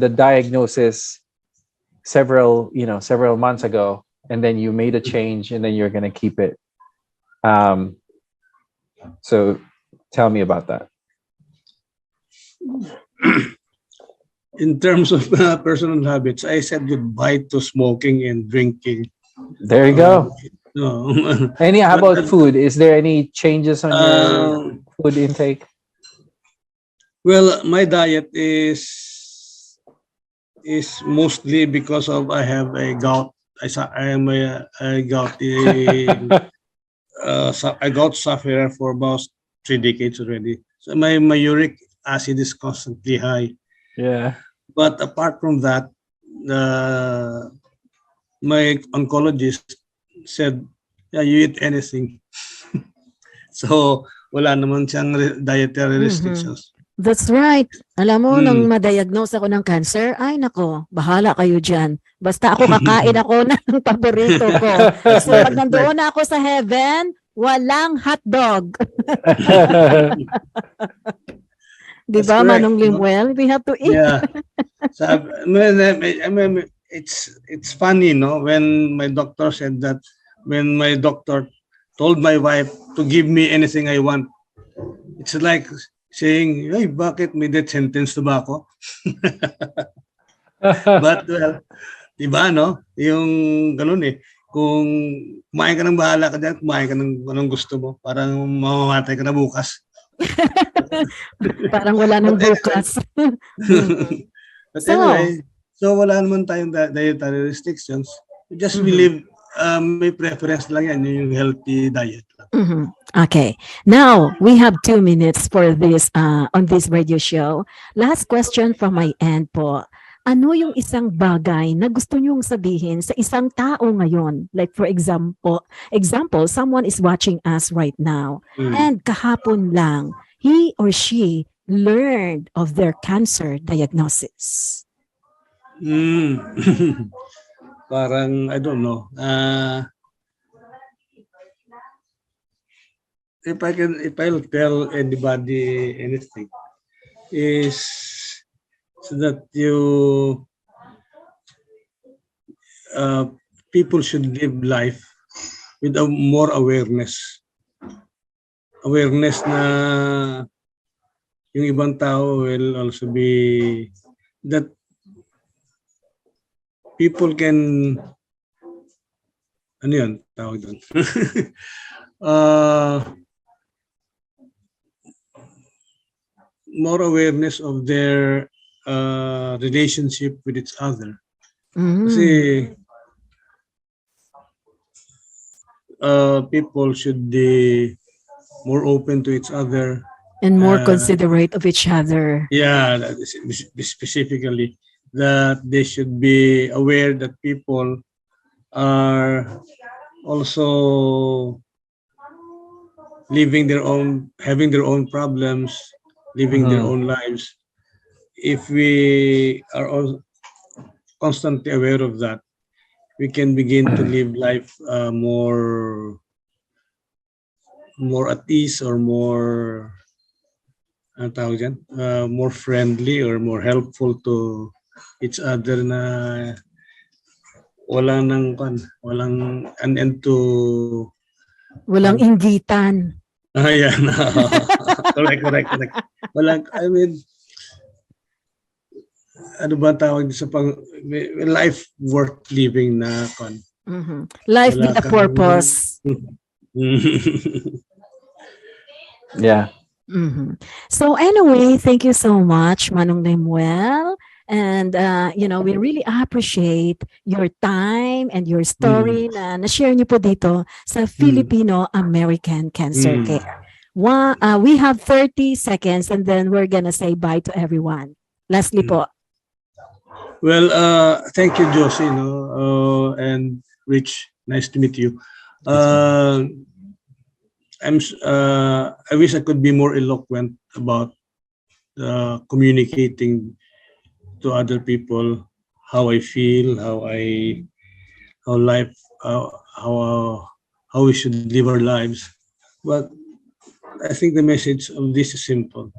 the diagnosis several months ago, and then you made a change, and then you're gonna keep it? So tell me about that. In terms of personal habits, I said goodbye to smoking and drinking. There you go. No. How But, about food? Is there any changes on your food intake? well, my diet is mostly because of I have a gout. I am a gouty a gout sufferer for about 3 decades already. So my uric acid is constantly high. Yeah. But apart from that, my oncologist said, yeah, you eat anything. So wala naman siyang dietary restrictions. That's right. Alam mo, nung Mm. ma-diagnose ako ng cancer, ay nako, bahala kayo dyan. Basta ako kakain ako ng paborito ko. So pag nandoon na ako sa heaven, walang hotdog. Di That's ba, correct. Manong Limuel? We have to eat. Yeah. So, I mean, it's funny, no? When my doctor said that, when my doctor told my wife to give me anything I want, it's like saying, hey, bakit may death sentence na ba ako? But well, di ba, no? Yung ganun eh. Kung kumain ka ng bahala ka dyan, kumain ka ng anong gusto mo. Parang mamamatay ka na bukas. Parang wala nang bukas. But So, anyway, so wala naman tayong dietary restrictions. We just Mhm. believe may preference lang yan, yung healthy diet. Mhm. Okay. Now, we have 2 minutes for this on this radio show. Last question from my end po. Ano yung isang bagay na gusto nyong sabihin sa isang tao ngayon? Like for example, someone is watching us right now and kahapon lang, he or she learned of their cancer diagnosis. Parang, I don't know. If I'll tell anybody anything, is so that people should live life with a more awareness. Awareness na yung ibang tao will also be that people can ano yun tawag doon more awareness of their relationship with each other. Kasi people should be more open to each other. And more considerate of each other. Yeah, specifically that they should be aware that people are also having their own problems, living their own lives. If we are all constantly aware of that, we can begin to live life more more at ease or more ang tawag dyan, more friendly or more helpful to each other na walang an end to Walang inggitan. ayan. Correct. Walang, I mean, ano ba tawag sa life worth living na kon. Life Wala with a kang- purpose. Yeah. So anyway, thank you so much, Manong Limuel. And, we really appreciate your time and your story na na-share niyo po dito sa Filipino American Cancer Care. We have 30 seconds and then we're gonna say bye to everyone. Lastly po. Well, thank you, Josie, and Rich. Nice to meet you. I wish I could be more eloquent about communicating to other people how I feel, how we should live our lives. But I think the message of this is simple.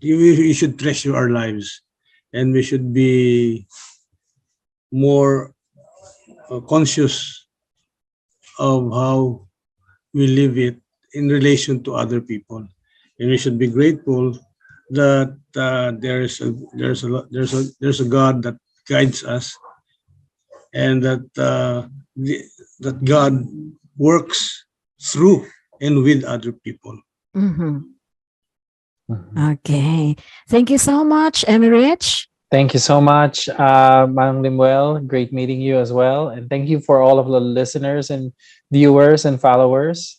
We should treasure our lives, and we should be more conscious of how we live it in relation to other people, and we should be grateful that there's a God that guides us, and that God works through and with other people. Okay. Thank you so much, Emirich. Thank you so much, Manong Limuel. Great meeting you as well. And thank you for all of the listeners and viewers and followers.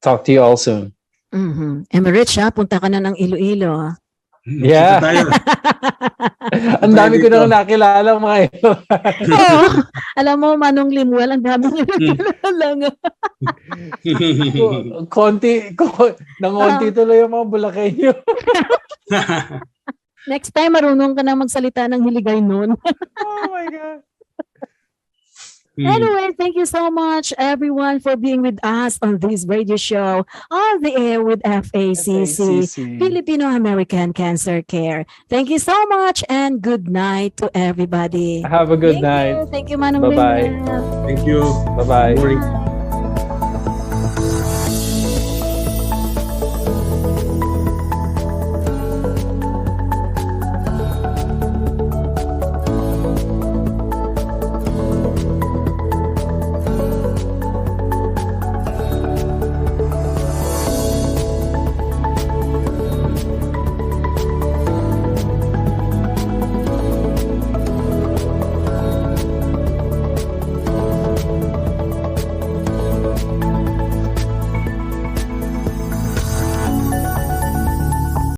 Talk to you all soon. Emirich, punta ka na ng Iloilo. Yeah. Kita tayo. Ang dami ko na nakilala mga ilo. Oo. Alam mo, Manong Limuel, ang dami niya nakilala. Nangonti tuloy yung mga Bulacay niyo. Next time, marunong ka na magsalita ng Hiligay nun. Oh my God. Anyway, thank you so much, everyone, for being with us on this radio show on the air with FACC, Filipino American Cancer Care. Thank you so much and good night to everybody. Have a good night. Thank you, Manong Bye-bye. Limuel. Thank you. Bye-bye. Good morning.